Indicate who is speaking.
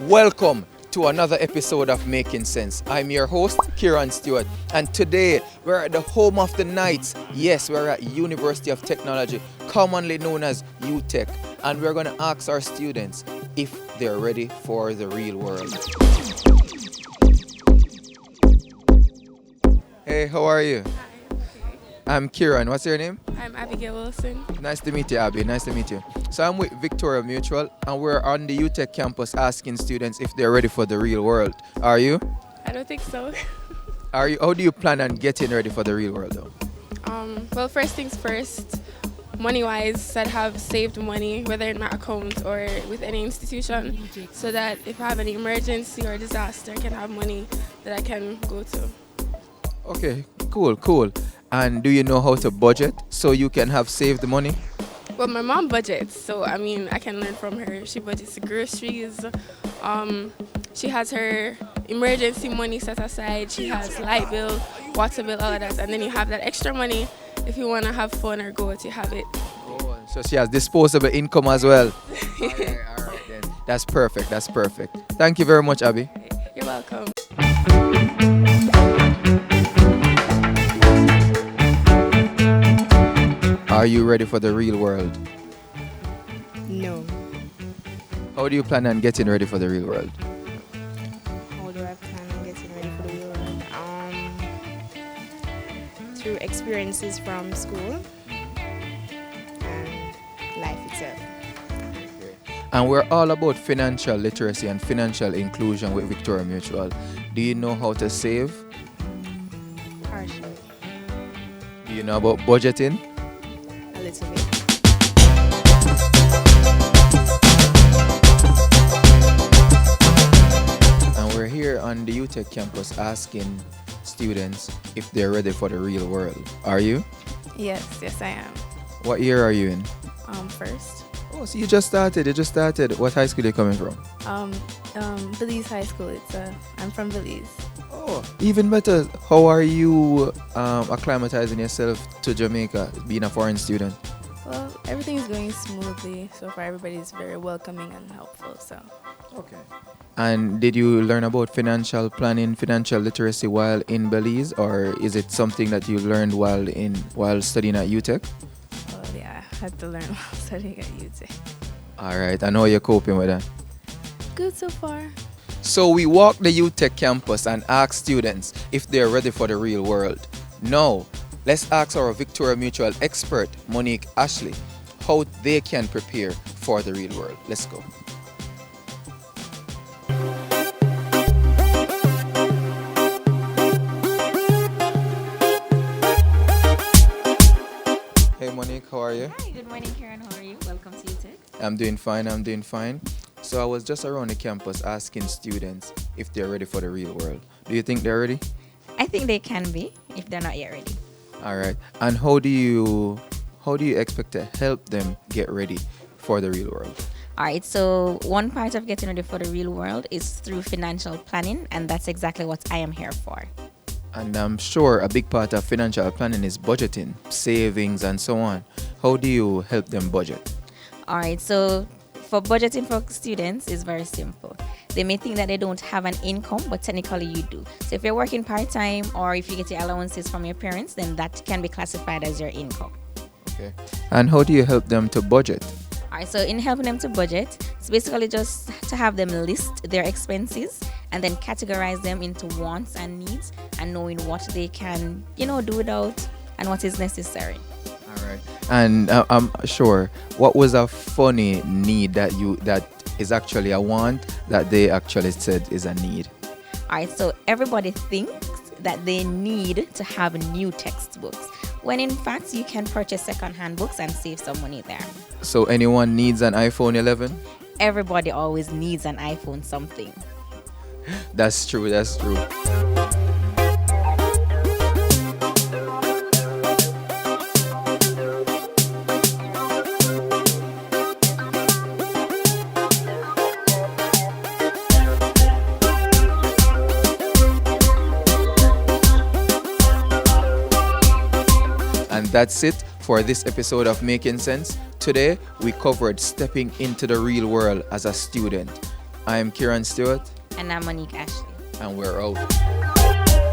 Speaker 1: Welcome to another episode of Making Sense. I'm your host, Kieran Stewart, and today we're at the home of the Knights. Yes, we're at University of Technology, commonly known as UTech, and we're going to ask our students if they're ready for the real world. Hey, how are you? I'm Kieran. What's your name?
Speaker 2: I'm Abigail Wilson.
Speaker 1: Nice to meet you, Abby. Nice to meet you. So I'm with Victoria Mutual, and we're on the UTech campus asking students if they're ready for the real world. Are you?
Speaker 2: I don't think so.
Speaker 1: Are you? How do you plan on getting ready for the real world, though?
Speaker 2: Well, first things first, money-wise, I'd have saved money, whether in my account or with any institution, so that if I have any emergency or disaster, I can have money that I can go to.
Speaker 1: Okay, cool. And do you know how to budget so you can have saved money?
Speaker 2: Well, my mom budgets, so I can learn from her. She budgets the groceries. She has her emergency money set aside. She has light bill, water bill, all of that. And then you have that extra money if you want to have fun or go out, you have it.
Speaker 1: Oh, so she has disposable income as well. All right then. That's perfect. Thank you very much, Abby.
Speaker 2: You're welcome.
Speaker 1: Are you ready for the real world?
Speaker 3: No.
Speaker 1: How do you plan on getting ready for the real world?
Speaker 3: How do I plan on getting ready for the real world? Through experiences from school and life itself.
Speaker 1: And we're all about financial literacy and financial inclusion with Victoria Mutual. Do you know how to save?
Speaker 3: Partially.
Speaker 1: Do you know about budgeting?
Speaker 3: A little bit.
Speaker 1: And we're here on the UTech campus asking students if they're ready for the real world. Are you?
Speaker 2: Yes, I am.
Speaker 1: What year are you in?
Speaker 2: First.
Speaker 1: Oh, so you just started. What high school are you coming from?
Speaker 2: Belize High School. I'm from Belize.
Speaker 1: Oh, even better. How are you acclimatizing yourself to Jamaica, being a foreign student?
Speaker 2: Well, everything is going smoothly. So far, everybody is very welcoming and helpful. So.
Speaker 1: Okay. And did you learn about financial planning, financial literacy while in Belize, or is it something that you learned while studying at UTech?
Speaker 2: Well, yeah, I had to learn while studying at UTech.
Speaker 1: All right. And how you're coping with that?
Speaker 2: Good so far.
Speaker 1: So we walk the UTech campus and ask students if they're ready for the real world. Now, let's ask our Victoria Mutual expert, Monique Ashley, how they can prepare for the real world. Let's go. Hey Monique, how are you?
Speaker 4: Hi, good morning, Karen. How are you? Welcome to UTech.
Speaker 1: I'm doing fine. So I was just around the campus asking students if they're ready for the real world. Do you think they're ready?
Speaker 4: I think they can be if they're not yet ready.
Speaker 1: All right. And how do you expect to help them get ready for the real world?
Speaker 4: All right, so one part of getting ready for the real world is through financial planning, and that's exactly what I am here for.
Speaker 1: And I'm sure a big part of financial planning is budgeting, savings, and so on. How do you help them budget?
Speaker 4: All right, so for budgeting for students is very simple. They may think that they don't have an income, but technically you do. So if you're working part-time or if you get your allowances from your parents, then that can be classified as your income.
Speaker 1: Okay. And how do you help them to budget?
Speaker 4: All right, so in helping them to budget, it's basically just to have them list their expenses and then categorize them into wants and needs and knowing what they can, do without and what is necessary.
Speaker 1: All right. And I'm sure, what was a funny need that is actually a want that they actually said is a need?
Speaker 4: All right, so everybody thinks that they need to have new textbooks, when in fact you can purchase second-hand books and save some money there.
Speaker 1: So anyone needs an iPhone 11?
Speaker 4: Everybody always needs an iPhone something.
Speaker 1: That's true. And that's it for this episode of Making Sense. Today, we covered stepping into the real world as a student. I am Kieran Stewart.
Speaker 4: And I'm Monique Ashley.
Speaker 1: And we're out.